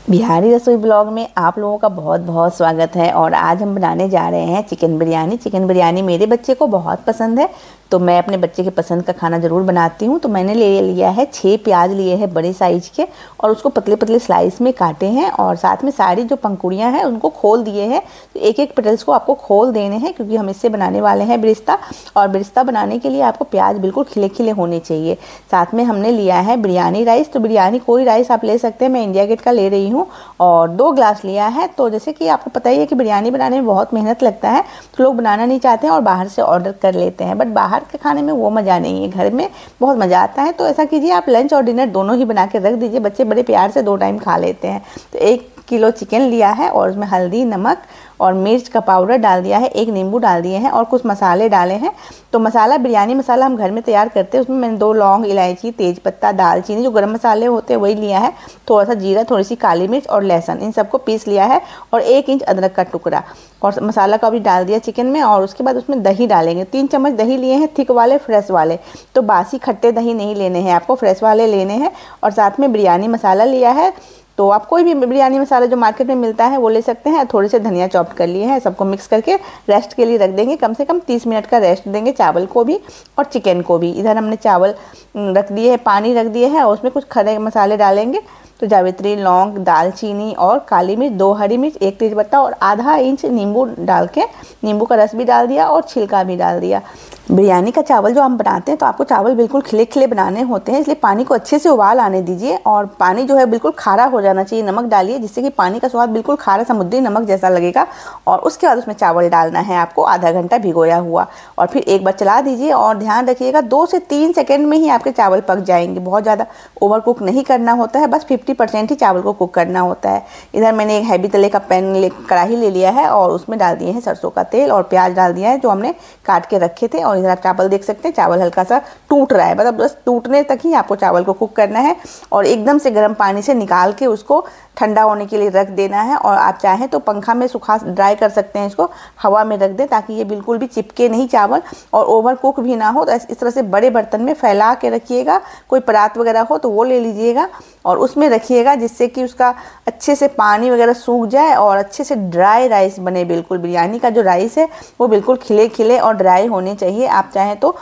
बिहारी रसोई ब्लॉग में आप लोगों का बहुत बहुत स्वागत है। और आज हम बनाने जा रहे हैं चिकन बिरयानी। चिकन बिरयानी मेरे बच्चे को बहुत पसंद है, तो मैं अपने बच्चे के पसंद का खाना ज़रूर बनाती हूँ। तो मैंने ले लिया है 6 प्याज लिए हैं बड़े साइज़ के, और उसको पतले पतले स्लाइस में काटे हैं, और साथ में सारी जो पंखुड़ियाँ हैं उनको खोल दिए हैं। तो एक एक पेटल्स को आपको खोल देने हैं, क्योंकि हम इससे बनाने वाले हैं बिरिस्ता। और बिरिस्ता बनाने के लिए आपको प्याज बिल्कुल खिले खिले होने चाहिए। साथ में हमने लिया है बिरयानी राइस। तो बिरयानी कोई राइस आप ले सकते हैं, मैं इंडिया गेट का ले रही हूँ। और 2 ग्लास लिया है। तो जैसे कि आपको पता ही है कि बिरयानी बनाने में बहुत मेहनत लगता है, तो लोग बनाना नहीं चाहते हैं और बाहर से ऑर्डर कर लेते हैं। बट बाहर के खाने में वो मज़ा नहीं है, घर में बहुत मज़ा आता है। तो ऐसा कीजिए, आप लंच और डिनर दोनों ही बना के रख दीजिए, बच्चे बड़े प्यार से 2 टाइम खा लेते हैं। तो 1 किलो चिकन लिया है, और उसमें हल्दी, नमक और मिर्च का पाउडर डाल दिया है, 1 नींबू डाल दिए हैं, और कुछ मसाले डाले हैं। तो मसाला, बिरयानी मसाला हम घर में तैयार करते हैं। उसमें मैंने 2 लौंग, इलायची, तेज़पत्ता, दालचीनी, जो गरम मसाले होते हैं वही लिया है। थोड़ा सा जीरा, थोड़ी सी काली मिर्च और लहसुन, इन सबको पीस लिया है, और 1 इंच अदरक का टुकड़ा, और मसाला का भी डाल दिया चिकन में। और उसके बाद उसमें दही डालेंगे। 3 चम्मच दही लिए हैं, थिक वाले, फ्रेश वाले। तो बासी खट्टे दही नहीं लेने हैं आपको, फ्रेश वाले लेने हैं। और साथ में बिरयानी मसाला लिया है। तो आप कोई भी बिरयानी मसाला जो मार्केट में मिलता है वो ले सकते हैं। थोड़े से धनिया चॉप कर लिए हैं। सबको मिक्स करके रेस्ट के लिए रख देंगे। कम से कम 30 मिनट का रेस्ट देंगे, चावल को भी और चिकन को भी। इधर हमने चावल रख दिए हैं, पानी रख दिए हैं, और उसमें कुछ खड़े मसाले डालेंगे। तो जावित्री, लौंग, दालचीनी और काली मिर्च, 2 हरी मिर्च, 1 तेज़पत्ता और आधा इंच नींबू डाल के, नींबू का रस भी डाल दिया और छिलका भी डाल दिया। बिरयानी का चावल जो हम बनाते हैं, तो आपको चावल बिल्कुल खिले खिले बनाने होते हैं, इसलिए पानी को अच्छे से उबाल आने दीजिए। और पानी जो है बिल्कुल खारा हो जाना चाहिए। नमक डालिए, जिससे कि पानी का स्वाद बिल्कुल खारा समुद्री नमक जैसा लगेगा। और उसके बाद उसमें चावल डालना है आपको, आधा घंटा भिगोया हुआ। और फिर एक बार चला दीजिए, और ध्यान रखिएगा 2 से 3 सेकेंड में ही आपके चावल पक जाएंगे। बहुत ज़्यादा ओवर कुक नहीं करना होता है, बस 50% ही चावल को कुक करना होता है। इधर मैंने एक हैवी तले का कढ़ाई ले लिया है, और उसमें डाल दिए हैं सरसों का तेल, और प्याज डाल दिया है जो हमने काट के रखे थे। और इधर आप चावल देख सकते हैं, चावल हल्का सा टूट रहा है, मतलब बस टूटने तक ही आपको चावल को कुक करना है। और एकदम से गर्म पानी से निकाल के उसको ठंडा होने के लिए रख देना है। और आप चाहें तो पंखा में सुखा ड्राई कर सकते हैं, इसको हवा में रख दें, ताकि ये बिल्कुल भी चिपके नहीं चावल, और ओवर कुक भी ना हो। तो इस तरह से बड़े बर्तन में फैला के रखिएगा। कोई परात वगैरह हो तो वो ले लीजिएगा, और उसमें रखिएगा, जिससे कि उसका अच्छे से पानी वगैरह सूख जाए और अच्छे से ड्राई राइस बने। बिल्कुल बिरयानी का जो राइस है वो बिल्कुल खिले खिले और ड्राई होने चाहिए। आप चाहें तो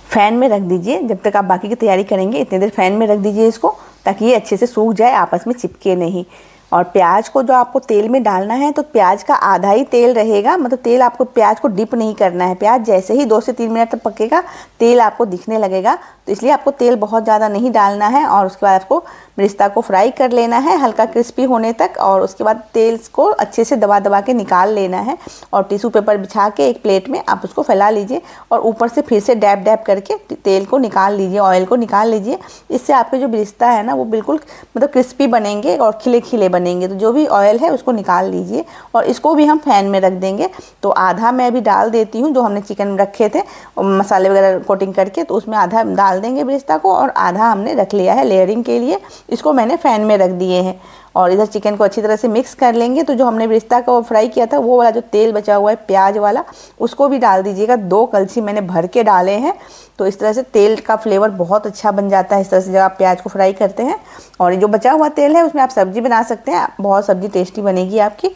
फैन में रख दीजिए, जब तक आप बाकी की तैयारी करेंगे इतनी देर फैन में रख दीजिए इसको, ताकि ये अच्छे से सूख जाए, आपस में चिपके नहीं। और प्याज को जो आपको तेल में डालना है, तो प्याज का आधा ही तेल रहेगा, मतलब तेल आपको, प्याज को डिप नहीं करना है। प्याज जैसे ही 2 से 3 मिनट तक पकेगा, तेल आपको दिखने लगेगा। तो इसलिए आपको तेल बहुत ज़्यादा नहीं डालना है। और उसके बाद आपको बिरिस्ता को फ्राई कर लेना है हल्का क्रिस्पी होने तक। और उसके बाद तेल को अच्छे से दबा दबा के निकाल लेना है, और टिश्यू पेपर बिछा के एक प्लेट में आप उसको फैला लीजिए, और ऊपर से फिर से डैब डैब करके तेल को निकाल लीजिए, ऑयल को निकाल लीजिए। इससे आपके जो बिरिस्ता है ना, वो बिल्कुल मतलब क्रिस्पी बनेंगे और खिले खिले बनेंगे। तो जो भी ऑयल है उसको निकाल लीजिए, और इसको भी हम फैन में रख देंगे। तो आधा मैं अभी डाल देती हूँ, जो हमने चिकन रखे थे मसाले वगैरह कोटिंग करके, तो उसमें आधा डाल देंगे बिरिस्ता को, और आधा हमने रख लिया है लेयरिंग के लिए। इसको मैंने फैन में रख दिए हैं। और इधर चिकन को अच्छी तरह से मिक्स कर लेंगे। तो जो हमने बिरिस्ता को फ्राई किया था, वो वाला जो तेल बचा हुआ है प्याज वाला, उसको भी डाल दीजिएगा। 2 कलछी मैंने भर के डाले हैं। तो इस तरह से तेल का फ्लेवर बहुत अच्छा बन जाता है इस तरह से, जब आप प्याज को फ्राई करते हैं। और जो बचा हुआ तेल है उसमें आप सब्जी बना सकते हैं, बहुत सब्जी टेस्टी बनेगी आपकी।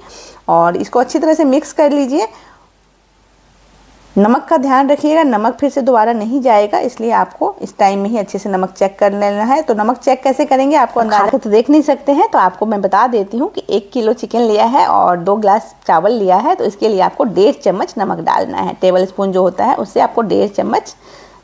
और इसको अच्छी तरह से मिक्स कर लीजिए। नमक का ध्यान रखिएगा, नमक फिर से दोबारा नहीं जाएगा, इसलिए आपको इस टाइम में ही अच्छे से नमक चेक कर लेना है। तो नमक चेक कैसे करेंगे, आपको अंदाजा तो देख नहीं सकते हैं, तो आपको मैं बता देती हूँ कि 1 किलो चिकन लिया है और 2 ग्लास चावल लिया है। तो इसके लिए आपको 1.5 चम्मच नमक डालना है। टेबल स्पून जो होता है उससे आपको 1.5 चम्मच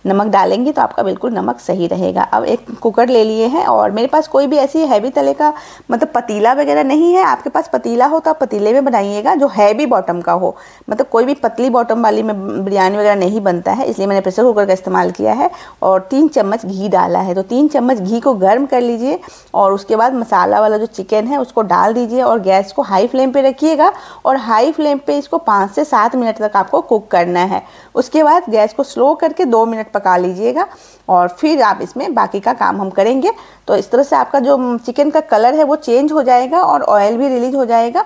नमक डालेंगे, तो आपका बिल्कुल नमक सही रहेगा। अब एक कुकर ले लिए हैं, और मेरे पास कोई भी ऐसी हैवी तले का मतलब पतीला वगैरह नहीं है। आपके पास पतीला हो तो आप पतीले में बनाइएगा, जो हैवी बॉटम का हो। मतलब कोई भी पतली बॉटम वाली में बिरयानी वगैरह नहीं बनता है, इसलिए मैंने प्रेशर कुकर का इस्तेमाल किया है। और 3 चम्मच घी डाला है। तो 3 चम्मच घी को गर्म कर लीजिए, और उसके बाद मसाला वाला जो चिकन है उसको डाल दीजिए, और गैस को हाई फ्लेम पर रखिएगा। और हाई फ्लेम पर इसको 5 से 7 मिनट तक आपको कुक करना है। उसके बाद गैस को स्लो करके 2 मिनट पका लीजिएगा, और फिर आप इसमें बाकी का काम हम करेंगे। तो इस तरह से आपका जो चिकन का कलर है वो चेंज हो जाएगा, और ऑयल भी रिलीज हो जाएगा।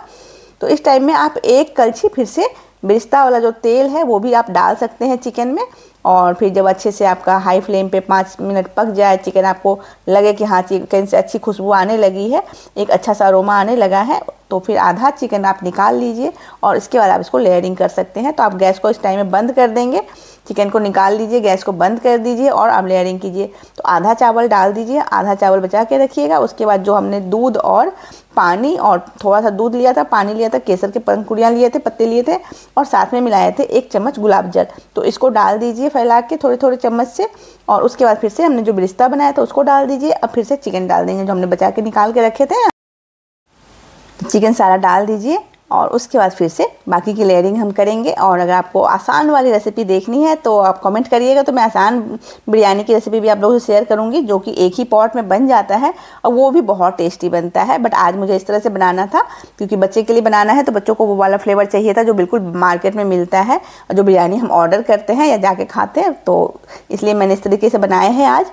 तो इस टाइम में आप 1 कलछी फिर से बिरिस्ता वाला जो तेल है वो भी आप डाल सकते हैं चिकन में, और फिर जब अच्छे से आपका हाई फ्लेम पे 5 मिनट पक जाए चिकन, आपको लगे कि हाँ चिकन से अच्छी खुशबू आने लगी है, एक अच्छा सा अरोमा आने लगा है, तो फिर आधा चिकन आप निकाल लीजिए और इसके बाद आप इसको लेयरिंग कर सकते हैं। तो आप गैस को इस टाइम में बंद कर देंगे, चिकन को निकाल लीजिए, गैस को बंद कर दीजिए और आप लेयरिंग कीजिए। तो आधा चावल डाल दीजिए, आधा चावल बचा के रखिएगा। उसके बाद जो हमने दूध और पानी और थोड़ा सा दूध लिया था, पानी लिया था, केसर के पंखुड़ियाँ लिए थे, पत्ते लिए थे और साथ में मिलाए थे 1 चम्मच गुलाब जल। तो इसको डाल दीजिए फैला के थोड़े थोड़े चम्मच से, और उसके बाद फिर से हमने जो बिरिस्ता बनाया था उसको डाल दीजिए। अब फिर से चिकन डाल देंगे जो हमने बचा के निकाल के रखे थे। चिकन सारा डाल दीजिए और उसके बाद फिर से बाकी की लेयरिंग हम करेंगे। और अगर आपको आसान वाली रेसिपी देखनी है तो आप कमेंट करिएगा, तो मैं आसान बिरयानी की रेसिपी भी आप लोगों से शेयर करूंगी, जो कि एक ही पॉट में बन जाता है और वो भी बहुत टेस्टी बनता है। बट आज मुझे इस तरह से बनाना था क्योंकि बच्चे के लिए बनाना है, तो बच्चों को वो वाला फ्लेवर चाहिए था जो बिल्कुल मार्केट में मिलता है और जो बिरयानी हम ऑर्डर करते हैं या जाके खाते हैं, तो इसलिए मैंने इस तरीके से बनाए हैं आज।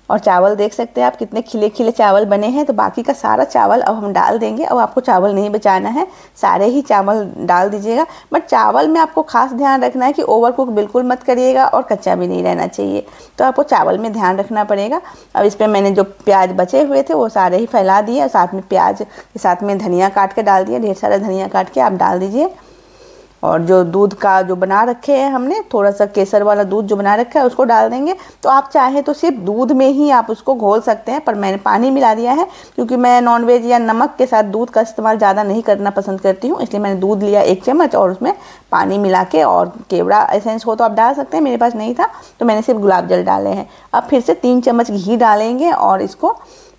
और चावल देख सकते हैं आप कितने खिले खिले चावल बने हैं। तो बाकी का सारा चावल अब हम डाल देंगे। अब आपको चावल नहीं बचाना है, सारे ही चावल डाल दीजिएगा। बट चावल में आपको खास ध्यान रखना है कि ओवर कुक बिल्कुल मत करिएगा और कच्चा भी नहीं रहना चाहिए, तो आपको चावल में ध्यान रखना पड़ेगा। अब इस पर मैंने जो प्याज बचे हुए थे वो सारे ही फैला दिए और साथ में प्याज के साथ में धनिया काट के डाल दिया, ढेर सारा धनिया काट के आप डाल दीजिए। और जो दूध का जो बना रखे हैं हमने, थोड़ा सा केसर वाला दूध जो बना रखा है उसको डाल देंगे। तो आप चाहे तो सिर्फ दूध में ही आप उसको घोल सकते हैं, पर मैंने पानी मिला दिया है क्योंकि मैं नॉनवेज या नमक के साथ दूध का इस्तेमाल ज़्यादा नहीं करना पसंद करती हूँ, इसलिए मैंने दूध लिया 1 चम्मच और उसमें पानी मिला के, और केवड़ा एसेंस हो तो आप डाल सकते हैं, मेरे पास नहीं था तो मैंने सिर्फ गुलाब जल डाले हैं। अब फिर से 3 चम्मच घी डालेंगे और इसको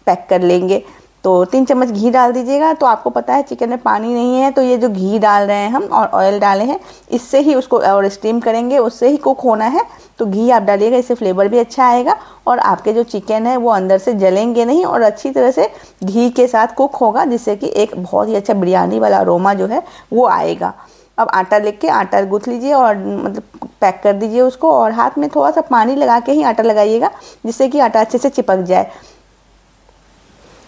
पैक कर लेंगे। तो 3 चम्मच घी डाल दीजिएगा। तो आपको पता है चिकन में पानी नहीं है, तो ये जो घी डाल रहे हैं हम और ऑयल डाले हैं, इससे ही उसको और स्टीम करेंगे, उससे ही कुक होना है। तो घी आप डालिएगा, इससे फ्लेवर भी अच्छा आएगा और आपके जो चिकन है वो अंदर से जलेंगे नहीं और अच्छी तरह से घी के साथ कुक होगा, जिससे कि एक बहुत ही अच्छा बिरयानी वाला अरोमा जो है वो आएगा। अब आटा लेके आटा गूँथ लीजिए और मतलब पैक कर दीजिए उसको, और हाथ में थोड़ा सा पानी लगा के ही आटा लगाइएगा, जिससे कि आटा अच्छे से चिपक जाए।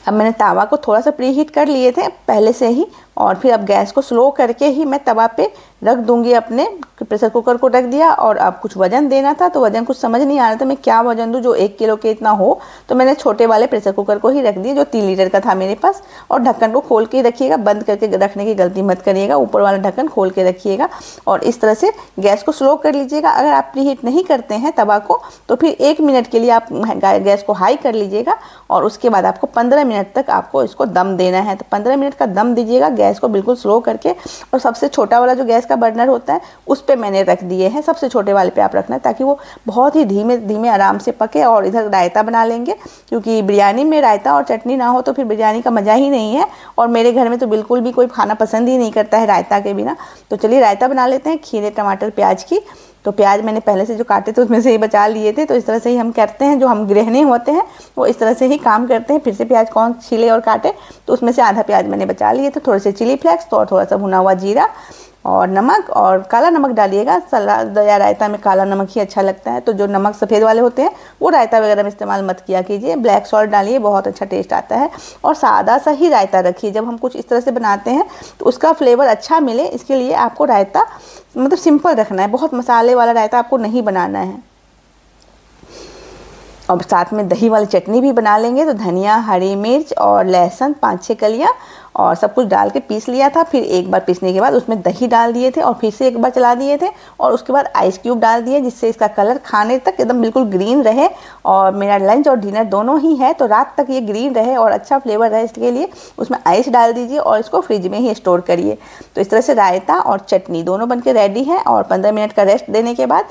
अब मैंने तवा को थोड़ा सा प्री हीट कर लिए थे पहले से ही, और फिर अब गैस को स्लो करके ही मैं तवा पे रख दूंगी। अपने प्रेशर कुकर को रख दिया और अब कुछ वजन देना था, तो वजन कुछ समझ नहीं आ रहा था मैं क्या वजन दूं जो 1 किलो के इतना हो, तो मैंने छोटे वाले प्रेशर कुकर को ही रख दिया जो 3 लीटर का था मेरे पास। और ढक्कन को खोल के रखिएगा, बंद करके रखने की गलती मत करिएगा, ऊपर वाला ढक्कन खोल के रखिएगा और इस तरह से गैस को स्लो कर लीजिएगा। अगर आप प्री हीट नहीं करते हैं तवा को तो फिर 1 मिनट के लिए आप गैस को हाई कर लीजिएगा और उसके बाद आपको 15 मिनट तक आपको इसको दम देना है। तो 15 मिनट का दम दीजिएगा गैस को बिल्कुल स्लो करके। और सबसे छोटा वाला जो गैस का बर्नर होता है उस पे मैंने रख दिए हैं, सबसे छोटे वाले पे आप रखना है ताकि वो बहुत ही धीमे धीमे आराम से पके। और इधर रायता बना लेंगे, क्योंकि बिरयानी में रायता और चटनी ना हो तो फिर बिरयानी का मज़ा ही नहीं है, और मेरे घर में तो बिल्कुल भी कोई खाना पसंद ही नहीं करता है रायता के बिना। तो चलिए रायता बना लेते हैं खीरे टमाटर प्याज की। तो प्याज मैंने पहले से जो काटे थे उसमें से ही बचा लिए थे, तो इस तरह से ही हम करते हैं, जो हम गृहिणी होते हैं वो इस तरह से ही काम करते हैं। फिर से प्याज कौन छीले और काटे, तो उसमें से आधा प्याज मैंने बचा लिए थे। थोड़े से चिली फ्लेक्स, तो थोड़ा सा भुना हुआ जीरा और नमक, और काला नमक डालिएगा। सलाद या रायता में काला नमक ही अच्छा लगता है, तो जो नमक सफ़ेद वाले होते हैं वो रायता वगैरह में इस्तेमाल मत किया कीजिए। ब्लैक सॉल्ट डालिए, बहुत अच्छा टेस्ट आता है। और सादा सा ही रायता रखिए, जब हम कुछ इस तरह से बनाते हैं तो उसका फ्लेवर अच्छा मिले, इसके लिए आपको रायता मतलब सिंपल रखना है, बहुत मसाले वाला रायता आपको नहीं बनाना है। और साथ में दही वाली चटनी भी बना लेंगे। तो धनिया, हरी मिर्च और लहसुन 5-6 कलियाँ और सब कुछ डाल के पीस लिया था। फिर एक बार पीसने के बाद उसमें दही डाल दिए थे और फिर से एक बार चला दिए थे, और उसके बाद आइस क्यूब डाल दिए, जिससे इसका कलर खाने तक एकदम बिल्कुल ग्रीन रहे। और मेरा लंच और डिनर दोनों ही है, तो रात तक ये ग्रीन रहे और अच्छा फ्लेवर रहे, इसके लिए उसमें आइस डाल दीजिए और इसको फ्रिज में ही स्टोर करिए। तो इस तरह से रायता और चटनी दोनों बनके रेडी है। और 15 मिनट का रेस्ट देने के बाद,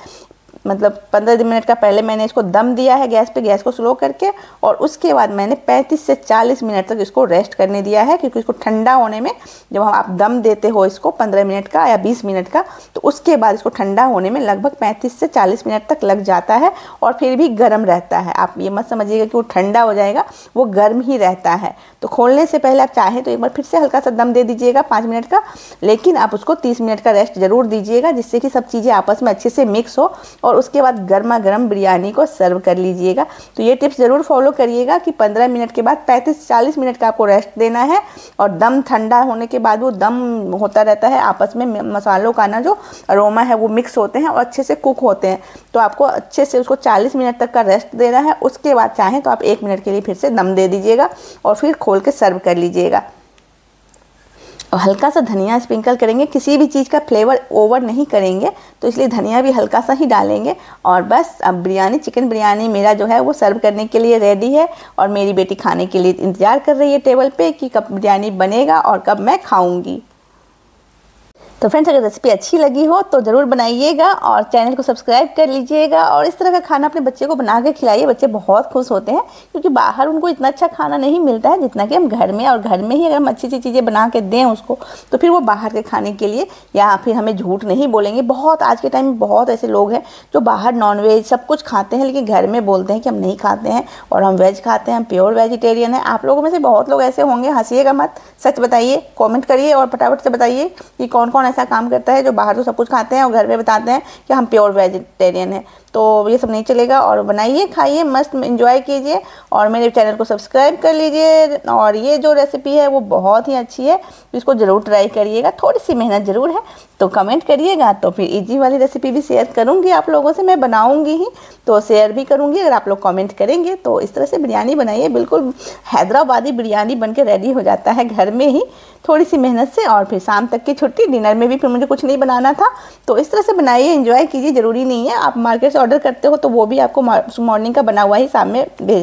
मतलब 15 मिनट का पहले मैंने इसको दम दिया है गैस पे, गैस को स्लो करके, और उसके बाद मैंने 35 से 40 मिनट तक इसको रेस्ट करने दिया है, क्योंकि इसको ठंडा होने में, जब हम आप दम देते हो इसको 15 मिनट का या 20 मिनट का, तो उसके बाद इसको ठंडा होने में लगभग 35 से 40 मिनट तक लग जाता है, और फिर भी गर्म रहता है। आप ये मत समझिएगा कि वो ठंडा हो जाएगा, वो गर्म ही रहता है। तो खोलने से पहले आप चाहें तो एक बार फिर से हल्का सा दम दे दीजिएगा 5 मिनट का, लेकिन आप उसको 30 मिनट का रेस्ट ज़रूर दीजिएगा, जिससे कि सब चीज़ें आपस में अच्छे से मिक्स हो और और उसके बाद गर्मा गर्म बिरयानी को सर्व कर लीजिएगा। तो ये टिप्स ज़रूर फॉलो करिएगा कि 15 मिनट के बाद 35-40 मिनट का आपको रेस्ट देना है, और दम ठंडा होने के बाद वो दम होता रहता है, आपस में मसालों का ना जो अरोमा है वो मिक्स होते हैं और अच्छे से कुक होते हैं। तो आपको अच्छे से उसको 40 मिनट तक का रेस्ट देना है। उसके बाद चाहें तो आप 1 मिनट के लिए फिर से दम दे दीजिएगा और फिर खोल के सर्व कर लीजिएगा। और हल्का सा धनिया स्प्रिंकल करेंगे, किसी भी चीज़ का फ्लेवर ओवर नहीं करेंगे, तो इसलिए धनिया भी हल्का सा ही डालेंगे। और बस अब बिरयानी, चिकन बिरयानी मेरा जो है वो सर्व करने के लिए रेडी है, और मेरी बेटी खाने के लिए इंतज़ार कर रही है टेबल पे कि कब बिरयानी बनेगा और कब मैं खाऊंगी। तो फ्रेंड्स, अगर रेसिपी अच्छी लगी हो तो ज़रूर बनाइएगा और चैनल को सब्सक्राइब कर लीजिएगा, और इस तरह का खाना अपने बच्चे को बना के खिलाइए। बच्चे बहुत खुश होते हैं, क्योंकि बाहर उनको इतना अच्छा खाना नहीं मिलता है जितना कि हम घर में, और घर में ही अगर हम अच्छी अच्छी चीज़ें बना के दें उसको, तो फिर वो बाहर के खाने के लिए, या फिर हमें झूठ नहीं बोलेंगे। बहुत आज के टाइम में बहुत ऐसे लोग हैं जो बाहर नॉनवेज सब कुछ खाते हैं, लेकिन घर में बोलते हैं कि हम नहीं खाते हैं और हम वेज खाते हैं, हम प्योर वेजिटेरियन हैं। आप लोगों में से बहुत लोग ऐसे होंगे, हंसिएगा मत, सच बताइए, कमेंट करिए और फटाफट से बताइए कि कौन कौन ऐसा काम करता है जो बाहर तो सब कुछ खाते हैं और घर में बताते हैं कि हम प्योर वेजिटेरियन हैं। तो ये सब नहीं चलेगा, और बनाइए, खाइए, मस्त एंजॉय कीजिए, और मेरे चैनल को सब्सक्राइब कर लीजिए। और ये जो रेसिपी है वो बहुत ही अच्छी है, इसको ज़रूर ट्राई करिएगा। थोड़ी सी मेहनत ज़रूर है, तो कमेंट करिएगा, तो फिर इजी वाली रेसिपी भी शेयर करूँगी आप लोगों से। मैं बनाऊँगी ही तो शेयर भी करूँगी अगर आप लोग कमेंट करेंगे। तो इस तरह से बिरयानी बनाइए, बिल्कुल हैदराबादी बिरयानी बन के रेडी हो जाता है घर में ही, थोड़ी सी मेहनत से। और फिर शाम तक की छुट्टी, डिनर में भी फिर मुझे कुछ नहीं बनाना था, तो इस तरह से बनाइए, एंजॉय कीजिए। ज़रूरी नहीं है आप मार्केट से ऑर्डर करते हो तो वो भी आपको मॉर्निंग का बना हुआ ही शाम में भेज